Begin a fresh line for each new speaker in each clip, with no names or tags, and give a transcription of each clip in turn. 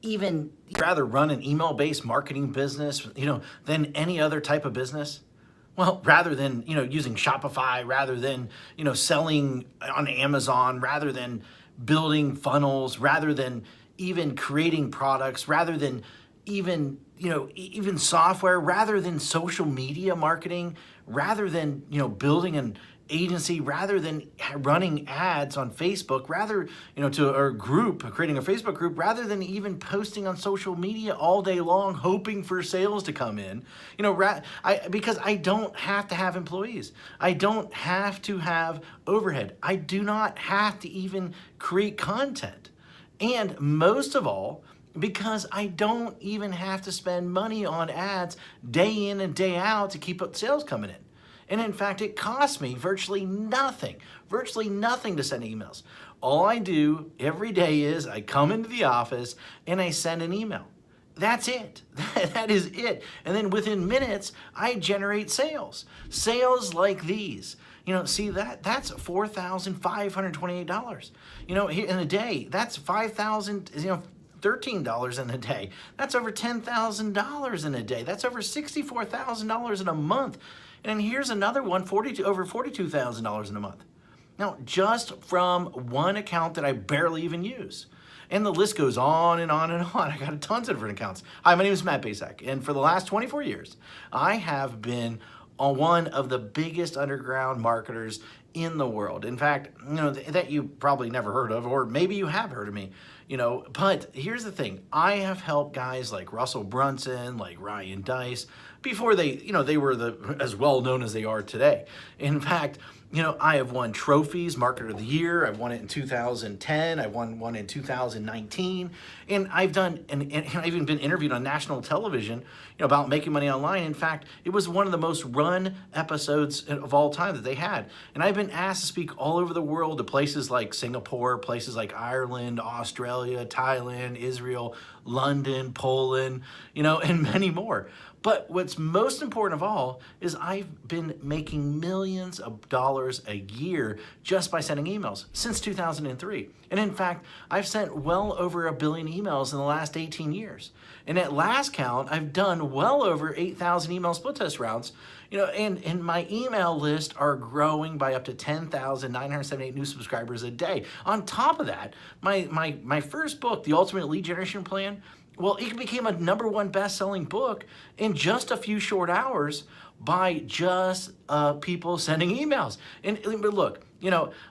even rather run an email-based marketing business, than any other type of business? Well, rather than, using Shopify, rather than, selling on Amazon, rather than building funnels, rather than even creating products, rather than even, even software, rather than social media marketing, rather than, building an agency, rather than running ads on Facebook, rather, to a group, creating a Facebook group, rather than even posting on social media all day long, hoping for sales to come in, because I don't have to have employees. I don't have to have overhead. I do not have to even create content. And most of all, because I don't even have to spend money on ads day in and day out to keep up sales coming in. And in fact, it costs me virtually nothing to send emails. All I do every day is I come into the office and I send an email. That's it. That is it. And then within minutes, I generate sales. Sales like these. See that's $4,528. In a day, that's $5,000, $13 in a day. That's over $10,000 in a day. That's over $64,000 in a month. And here's another one, over $42,000 in a month. Now, just from one account that I barely even use. And the list goes on and on and on. I got tons of different accounts. Hi, my name is Matt Basak, and for the last 24 years, I have been one of the biggest underground marketers in the world. In fact, that you probably never heard of, or maybe you have heard of me, but here's the thing. I have helped guys like Russell Brunson, like Ryan Deiss, before they were as well known as they are today. In fact, I have won trophies, Marketer of the Year. I've won it in 2010. I won one in 2019. And I've even been interviewed on national television, about making money online. In fact, it was one of the most run episodes of all time that they had. And I've been asked to speak all over the world to places like Singapore, places like Ireland, Australia, Thailand, Israel, London, Poland, and many more. But what's most important of all is I've been making millions of dollars a year just by sending emails since 2003. And in fact, I've sent well over 1 billion emails in the last 18 years. And at last count, I've done well over 8,000 email split test rounds. And my email list are growing by up to 10,978 new subscribers a day. On top of that, my first book, The Ultimate Lead Generation Plan, well, it became a #1 best-selling book in just a few short hours by just people sending emails. But look,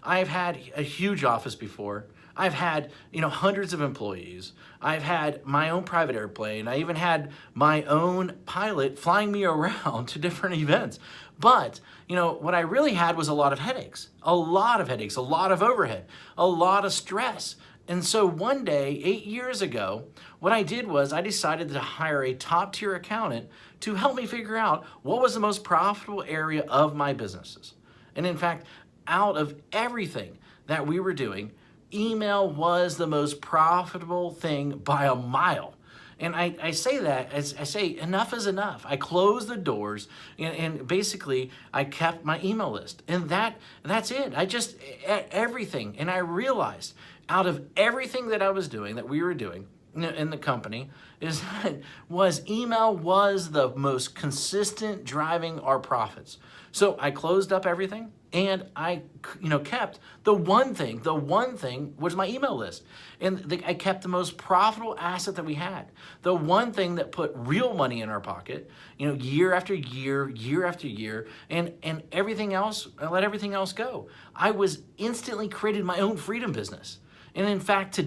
I've had a huge office before. I've had, hundreds of employees. I've had my own private airplane. I even had my own pilot flying me around to different events. But, what I really had was a lot of headaches, a lot of overhead, a lot of stress. And so one day, 8 years ago, what I did was I decided to hire a top-tier accountant to help me figure out what was the most profitable area of my businesses. And in fact, out of everything that we were doing, email was the most profitable thing by a mile. And I say that, as I say, enough is enough. I closed the doors and basically I kept my email list. And that's it. Everything. And I realized out of everything that I was doing, that we were doing in the company, email was the most consistent driving our profits. So I closed up everything and I kept the one thing was my email list. And I kept the most profitable asset that we had. The one thing that put real money in our pocket, year after year, year after year, and everything else, I let everything else go. I was instantly created my own freedom business. And in fact,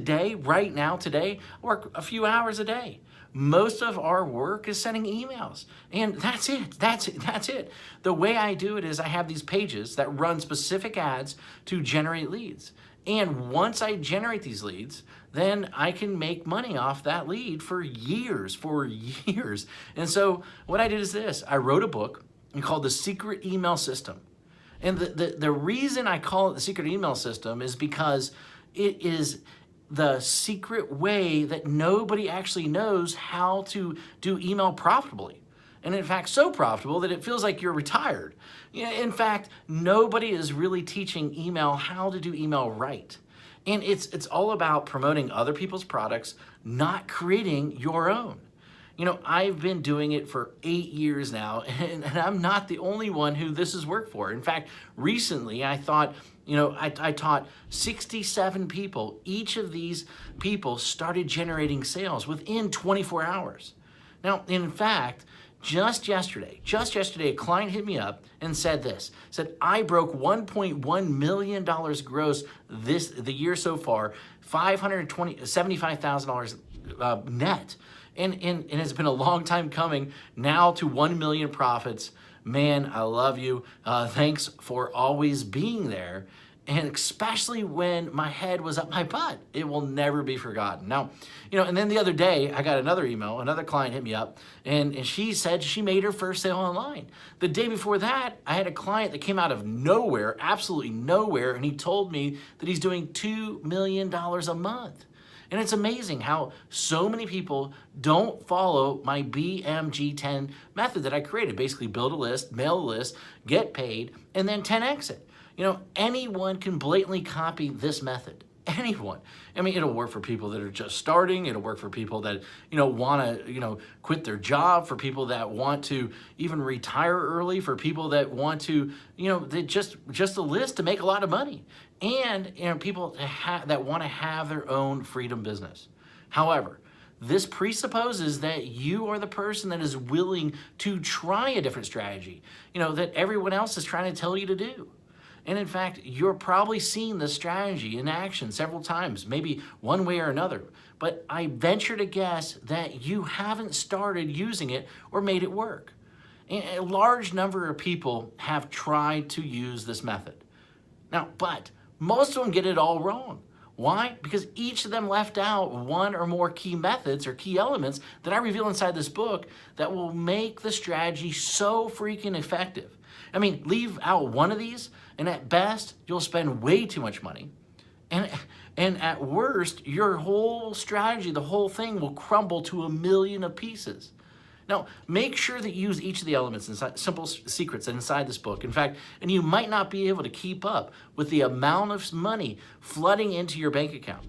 right now, I work a few hours a day. Most of our work is sending emails. And that's it. The way I do it is I have these pages that run specific ads to generate leads. And once I generate these leads, then I can make money off that lead for years. And so what I did is this. I wrote a book called The Secret Email System. And the reason I call it The Secret Email System is because it is the secret way that nobody actually knows how to do email profitably. And in fact, so profitable that it feels like you're retired. In fact, nobody is really teaching email how to do email right. And it's all about promoting other people's products, not creating your own. You know, I've been doing it for 8 years now, and I'm not the only one who this has worked for. In fact, recently I thought, I taught 67 people. Each of these people started generating sales within 24 hours. Now, in fact, just yesterday, a client hit me up and said I broke $1.1 million gross the year so far, $75,000 net. And it's been a long time coming now to 1 million profits. Man, I love you. Thanks for always being there. And especially when my head was up my butt, it will never be forgotten. Now, and then the other day I got another email, another client hit me up, and she said she made her first sale online. The day before that, I had a client that came out of nowhere, absolutely nowhere, and he told me that he's doing $2 million a month. And it's amazing how so many people don't follow my BMG10 method that I created. Basically build a list, mail a list, get paid, and then 10x it. Anyone can blatantly copy this method. Anyone. I mean, it'll work for people that are just starting. It'll work for people that, want to, quit their job, for people that want to even retire early, for people that want to, they just a list to make a lot of money. And, people that want to have their own freedom business. However, this presupposes that you are the person that is willing to try a different strategy, that everyone else is trying to tell you to do. And in fact, you're probably seen this strategy in action several times, maybe one way or another. But I venture to guess that you haven't started using it or made it work. And a large number of people have tried to use this method. Now, but most of them get it all wrong. Why? Because each of them left out one or more key methods or key elements that I reveal inside this book that will make the strategy so freaking effective. I mean, leave out one of these, and at best, you'll spend way too much money. And at worst, your whole strategy, the whole thing will crumble to 1,000,000 of pieces. Now, make sure that you use each of the elements inside, simple secrets inside this book. In fact, and you might not be able to keep up with the amount of money flooding into your bank account.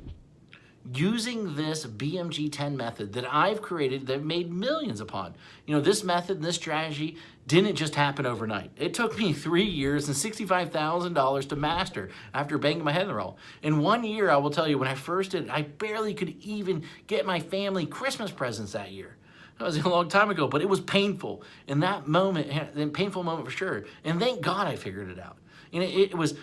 Using this BMG10 method that I've created, that I've made millions upon. This method and this strategy didn't just happen overnight. It took me 3 years and $65,000 to master after banging my head in the wall. In 1 year, I will tell you, when I first did it, I barely could even get my family Christmas presents that year. That was a long time ago, but it was painful. In that moment, a painful moment for sure. And thank God I figured it out. And it was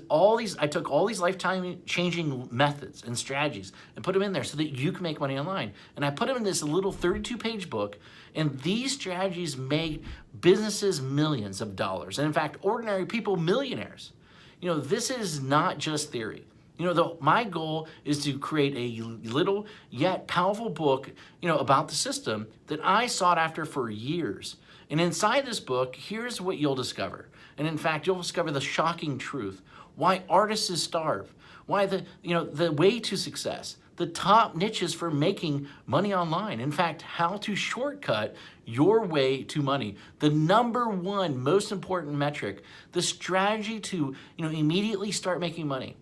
all these, I took all these lifetime changing methods and strategies and put them in there so that you can make money online. And I put them in this little 32-page book, and these strategies made businesses millions of dollars. And in fact, ordinary people millionaires. This is not just theory. My goal is to create a little yet powerful book, about the system that I sought after for years. And inside this book, here's what you'll discover. And in fact, you'll discover the shocking truth. Why artists starve. Why the way to success. The top niches for making money online. In fact, how to shortcut your way to money. The #1 most important metric. The strategy to immediately start making money.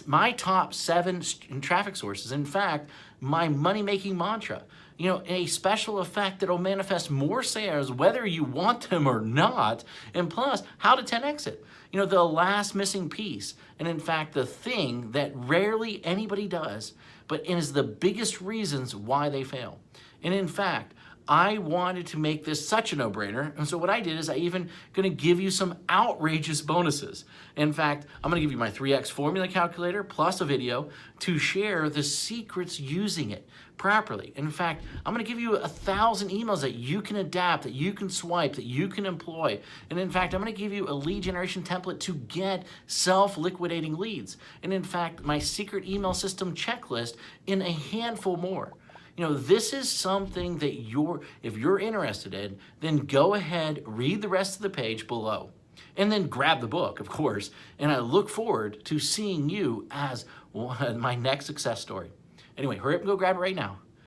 My top 7 traffic sources. In fact, my money-making mantra. A special effect that will manifest more sales whether you want them or not. And plus, how to 10x it. The last missing piece. And in fact, the thing that rarely anybody does, but is the biggest reasons why they fail. And in fact, I wanted to make this such a no-brainer, and so what I did is I even going to give you some outrageous bonuses. In fact, I'm going to give you my 3x formula calculator plus a video to share the secrets using it properly. In fact, I'm going to give you 1,000 emails that you can adapt, that you can swipe, that you can employ. And in fact, I'm going to give you a lead generation template to get self-liquidating leads. And in fact, my secret email system checklist in a handful more. This is something that if you're interested in, then go ahead, read the rest of the page below, and then grab the book, of course. And I look forward to seeing you as my next success story. Anyway, hurry up and go grab it right now.